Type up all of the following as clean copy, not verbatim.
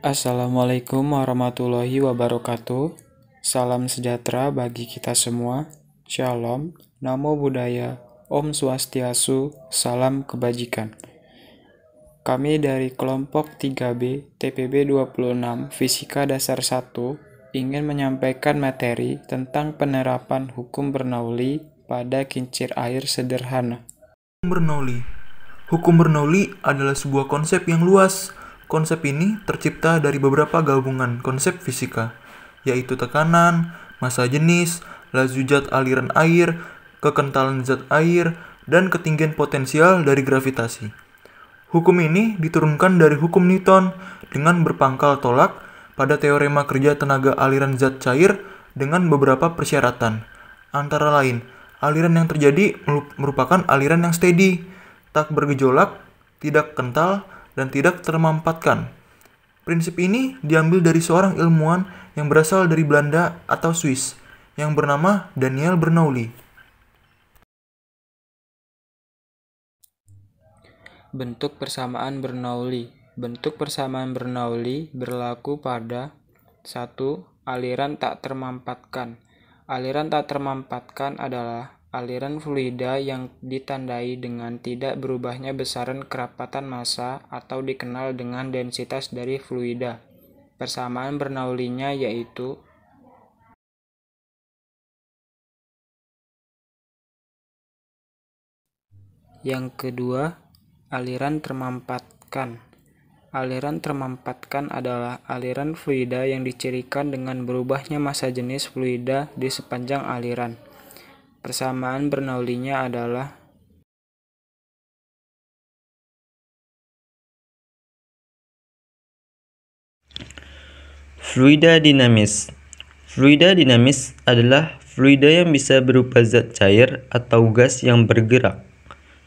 Assalamualaikum warahmatullahi wabarakatuh. Salam sejahtera bagi kita semua. Shalom, Namo Buddhaya, Om Swastiastu, Salam Kebajikan. Kami dari kelompok 3B TPB 26 Fisika Dasar 1 ingin menyampaikan materi tentang penerapan hukum Bernoulli pada kincir air sederhana. Hukum Bernoulli adalah sebuah konsep yang luas. Konsep ini tercipta dari beberapa gabungan konsep fisika, yaitu tekanan, massa jenis, laju zat aliran air, kekentalan zat air, dan ketinggian potensial dari gravitasi. Hukum ini diturunkan dari hukum Newton dengan berpangkal tolak pada teorema kerja tenaga aliran zat cair dengan beberapa persyaratan. Antara lain, aliran yang terjadi merupakan aliran yang steady, tak bergejolak, tidak kental, dan tidak termampatkan. Prinsip ini diambil dari seorang ilmuwan yang berasal dari Belanda atau Swiss, yang bernama Daniel Bernoulli. Bentuk persamaan Bernoulli. Bentuk persamaan Bernoulli berlaku pada 1. Aliran tak termampatkan. Aliran tak termampatkan adalah aliran fluida yang ditandai dengan tidak berubahnya besaran kerapatan massa atau dikenal dengan densitas dari fluida. Persamaan Bernoulli-nya yaitu yang kedua, aliran termampatkan. Aliran termampatkan adalah aliran fluida yang dicirikan dengan berubahnya massa jenis fluida di sepanjang aliran. Persamaan Bernoulli-nya adalah Fluida dinamis. Fluida dinamis adalah fluida yang bisa berupa zat cair atau gas yang bergerak.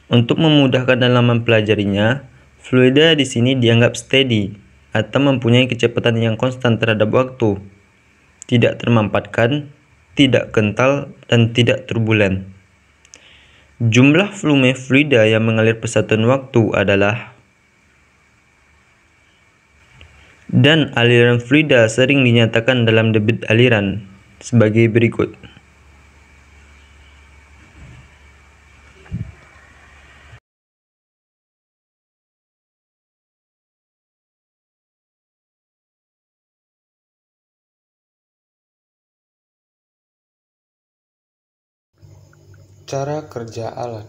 Untuk memudahkan dalam mempelajarinya, fluida di sini dianggap steady atau mempunyai kecepatan yang konstan terhadap waktu, tidak termampatkan, tidak kental, dan tidak turbulen. Jumlah volume fluida yang mengalir per satuan waktu adalah, dan aliran fluida sering dinyatakan dalam debit aliran sebagai berikut. Cara kerja alat.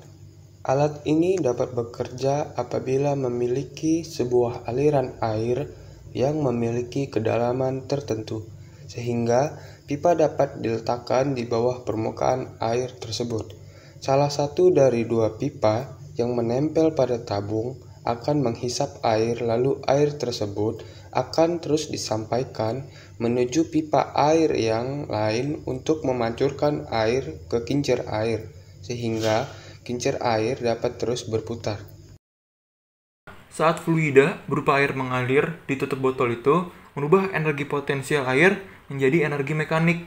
Alat ini dapat bekerja apabila memiliki sebuah aliran air yang memiliki kedalaman tertentu, sehingga pipa dapat diletakkan di bawah permukaan air tersebut. Salah satu dari dua pipa yang menempel pada tabung akan menghisap air, lalu air tersebut akan terus disampaikan menuju pipa air yang lain untuk memancurkan air ke kincir air, sehingga kincir air dapat terus berputar. Saat fluida berupa air mengalir di tutup botol itu merubah energi potensial air menjadi energi mekanik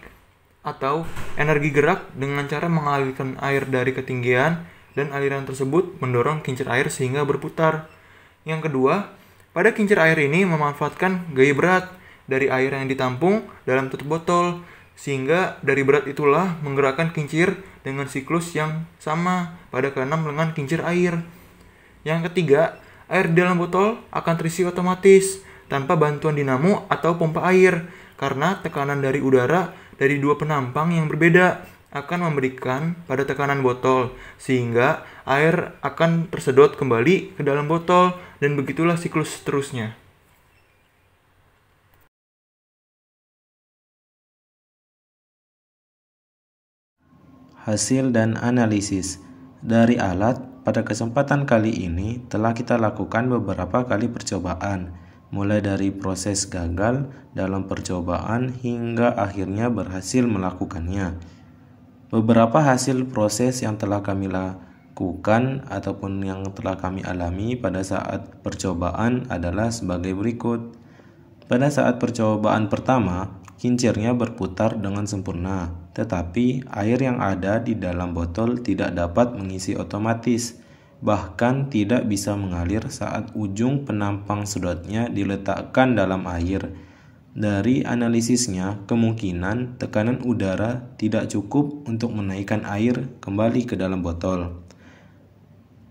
atau energi gerak dengan cara mengalirkan air dari ketinggian, dan aliran tersebut mendorong kincir air sehingga berputar. Yang kedua, pada kincir air ini memanfaatkan gaya berat dari air yang ditampung dalam tutup botol, sehingga dari berat itulah menggerakkan kincir dengan siklus yang sama pada keenam lengan kincir air. Yang ketiga, air di dalam botol akan terisi otomatis tanpa bantuan dinamo atau pompa air, karena tekanan dari udara dari dua penampang yang berbeda akan memberikan pada tekanan botol, sehingga air akan tersedot kembali ke dalam botol, dan begitulah siklus seterusnya. Hasil dan analisis dari alat. Pada kesempatan kali ini telah kita lakukan beberapa kali percobaan, mulai dari proses gagal dalam percobaan hingga akhirnya berhasil melakukannya. Beberapa hasil proses yang telah kami lakukan ataupun yang telah kami alami pada saat percobaan adalah sebagai berikut. Pada saat percobaan pertama, kincirnya berputar dengan sempurna, tetapi air yang ada di dalam botol tidak dapat mengisi otomatis. bahkan tidak bisa mengalir saat ujung penampang sedotnya diletakkan dalam air. Dari analisisnya, kemungkinan tekanan udara tidak cukup untuk menaikkan air kembali ke dalam botol.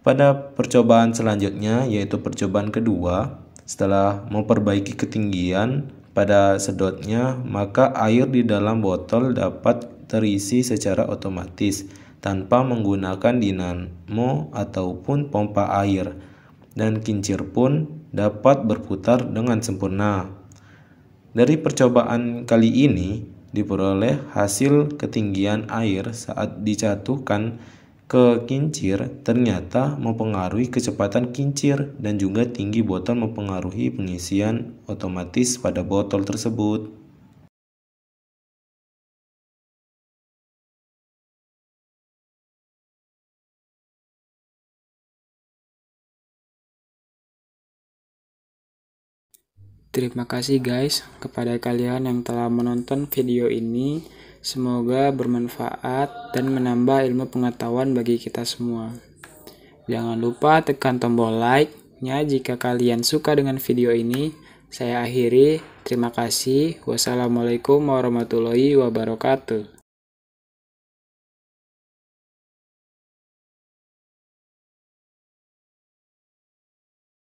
Pada percobaan selanjutnya, yaitu percobaan kedua, setelah memperbaiki ketinggian pada sedotnya, maka air di dalam botol dapat terisi secara otomatis tanpa menggunakan dinamo ataupun pompa air, dan kincir pun dapat berputar dengan sempurna. Dari percobaan kali ini diperoleh hasil ketinggian air saat dijatuhkan ke kincir ternyata mempengaruhi kecepatan kincir, dan juga tinggi botol mempengaruhi pengisian otomatis pada botol tersebut. Terima kasih guys kepada kalian yang telah menonton video ini. Semoga bermanfaat dan menambah ilmu pengetahuan bagi kita semua. Jangan lupa tekan tombol like-nya jika kalian suka dengan video ini. Saya akhiri, terima kasih. Wassalamualaikum warahmatullahi wabarakatuh.